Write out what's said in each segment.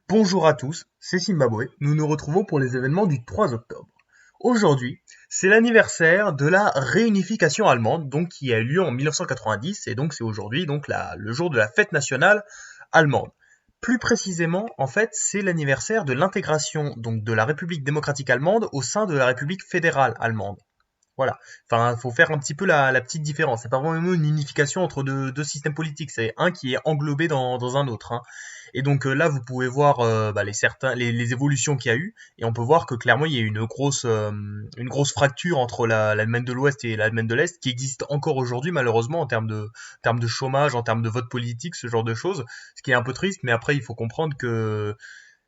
Bonjour à tous, c'est Zimbabwe. Nous nous retrouvons pour les événements du 3 octobre. Aujourd'hui, c'est l'anniversaire de la réunification allemande, donc qui a eu lieu en 1990, et donc c'est aujourd'hui le jour de la fête nationale allemande. Plus précisément, en fait, c'est l'anniversaire de l'intégration donc de la République démocratique allemande au sein de la République fédérale allemande. Voilà. Enfin, faut faire un petit peu la petite différence. C'est pas vraiment une unification entre deux systèmes politiques. C'est un qui est englobé dans un autre, hein. Et donc là, vous pouvez voir les évolutions qu'il y a eu, et on peut voir que clairement il y a eu une grosse fracture entre l'Allemagne de l'Ouest et l'Allemagne de l'Est, qui existe encore aujourd'hui malheureusement en termes de chômage, en termes de vote politique, ce genre de choses. Ce qui est un peu triste, mais après il faut comprendre que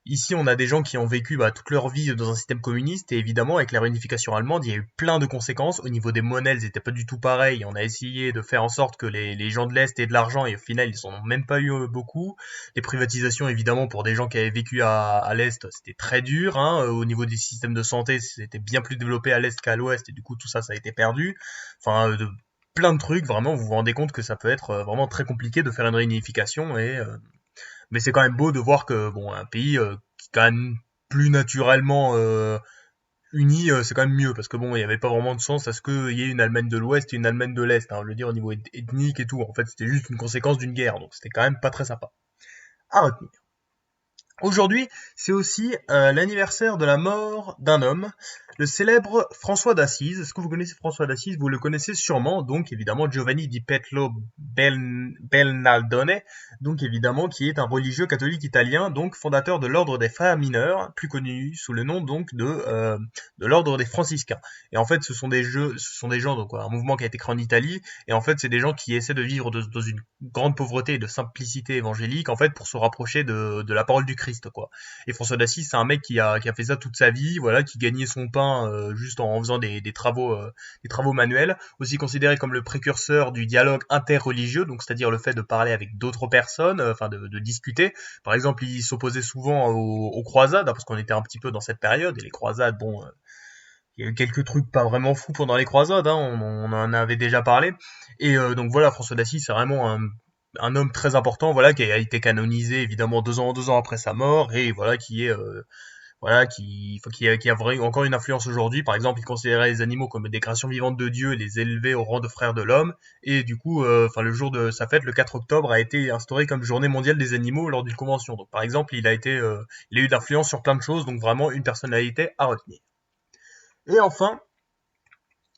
ici, on a des gens qui ont vécu toute leur vie dans un système communiste, et évidemment, avec la réunification allemande, il y a eu plein de conséquences. Au niveau des monnaies, elles n'étaient pas du tout pareilles. On a essayé de faire en sorte que les gens de l'Est aient de l'argent, et au final, ils n'en ont même pas eu beaucoup. Les privatisations, évidemment, pour des gens qui avaient vécu à l'Est, c'était très dur, hein. Au niveau des systèmes de santé, c'était bien plus développé à l'Est qu'à l'Ouest, et du coup, tout ça, ça a été perdu. Enfin, plein de trucs, vraiment, vous vous rendez compte que ça peut être vraiment très compliqué de faire une réunification, mais c'est quand même beau de voir que bon, un pays qui est quand même plus naturellement uni, c'est quand même mieux parce que bon, il n'y avait pas vraiment de sens à ce qu'il y ait une Allemagne de l'Ouest et une Allemagne de l'Est, hein. Je veux dire au niveau ethnique et tout. En fait, c'était juste une conséquence d'une guerre, donc c'était quand même pas très sympa à retenir. Aujourd'hui, c'est aussi l'anniversaire de la mort d'un homme, le célèbre François d'Assise. Est-ce que vous connaissez François d'Assise? Vous le connaissez sûrement, donc évidemment Giovanni di Petlo Bernaldone, donc évidemment qui est un religieux catholique italien, donc fondateur de l'ordre des frères mineurs, plus connu sous le nom donc de l'ordre des franciscains. Et en fait, ce sont des gens, donc un mouvement qui a été créé en Italie, et en fait, c'est des gens qui essaient de vivre dans une grande pauvreté et de simplicité évangélique, en fait, pour se rapprocher de la parole du Christ, quoi. Et François d'Assise, c'est un mec qui a fait ça toute sa vie, voilà, qui gagnait son pain juste en faisant des travaux manuels, aussi considéré comme le précurseur du dialogue interreligieux, donc c'est-à-dire le fait de parler avec d'autres personnes, de discuter. Par exemple, il s'opposait souvent aux croisades, hein, parce qu'on était un petit peu dans cette période, et les croisades, bon, il y a eu quelques trucs pas vraiment fous pendant les croisades, hein, on en avait déjà parlé. Et donc voilà, François d'Assise, c'est vraiment un homme très important, voilà, qui a été canonisé évidemment 2 ans après sa mort, et voilà, qui a vraiment encore une influence aujourd'hui. Par exemple, il considérait les animaux comme des créations vivantes de Dieu et les élevait au rang de frères de l'homme. Et du coup, le jour de sa fête, le 4 octobre, a été instauré comme journée mondiale des animaux lors d'une convention. Donc par exemple, il a eu d'influence sur plein de choses, donc vraiment une personnalité à retenir. Et enfin,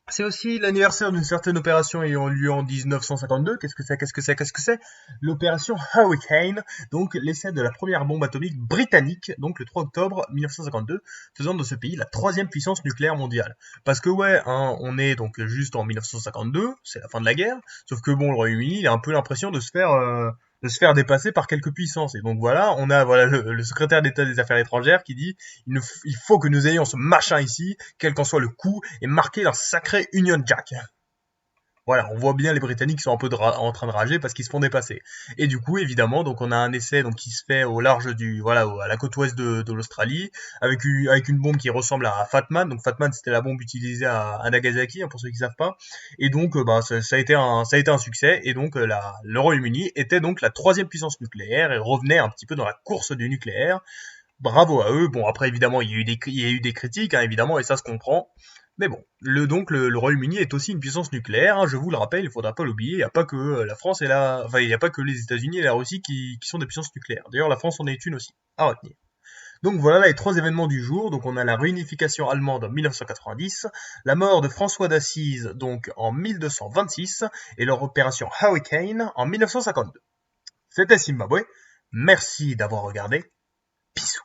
c'est aussi l'anniversaire d'une certaine opération ayant lieu en 1952. Qu'est-ce que c'est? L'opération Hurricane, donc l'essai de la première bombe atomique britannique, donc le 3 octobre 1952, faisant de ce pays la troisième puissance nucléaire mondiale. Parce que ouais, hein, on est donc juste en 1952, c'est la fin de la guerre, sauf que bon, le Royaume-Uni, il a un peu l'impression de se faire dépasser par quelques puissances. Et donc voilà, on a voilà le secrétaire d'État des Affaires étrangères qui dit il faut que nous ayons ce machin ici, quel qu'en soit le coût, et marqué d'un sacré Union Jack. Voilà, on voit bien les Britanniques qui sont un peu en train de rager parce qu'ils se font dépasser. Et du coup, évidemment, donc on a un essai donc qui se fait au large à la côte ouest de l'Australie, avec une bombe qui ressemble à Fatman. Donc Fatman, c'était la bombe utilisée à Nagasaki, hein, pour ceux qui savent pas. Et donc, ça a été un succès. Et donc, le Royaume-Uni était donc la troisième puissance nucléaire et revenait un petit peu dans la course du nucléaire. Bravo à eux. Bon, après, évidemment, il y a eu des critiques, hein, évidemment, et ça se comprend. Mais bon, le Royaume-Uni est aussi une puissance nucléaire, hein, je vous le rappelle, il ne faudra pas l'oublier. Il n'y a pas que la France enfin, il n'y a pas que les États-Unis et la Russie qui sont des puissances nucléaires. D'ailleurs, la France en est une aussi, à retenir. Donc voilà les trois événements du jour. Donc on a la réunification allemande en 1990, la mort de François d'Assise donc en 1226 et leur opération Hurricane en 1952. C'était Zimbabwe. Merci d'avoir regardé. Bisous.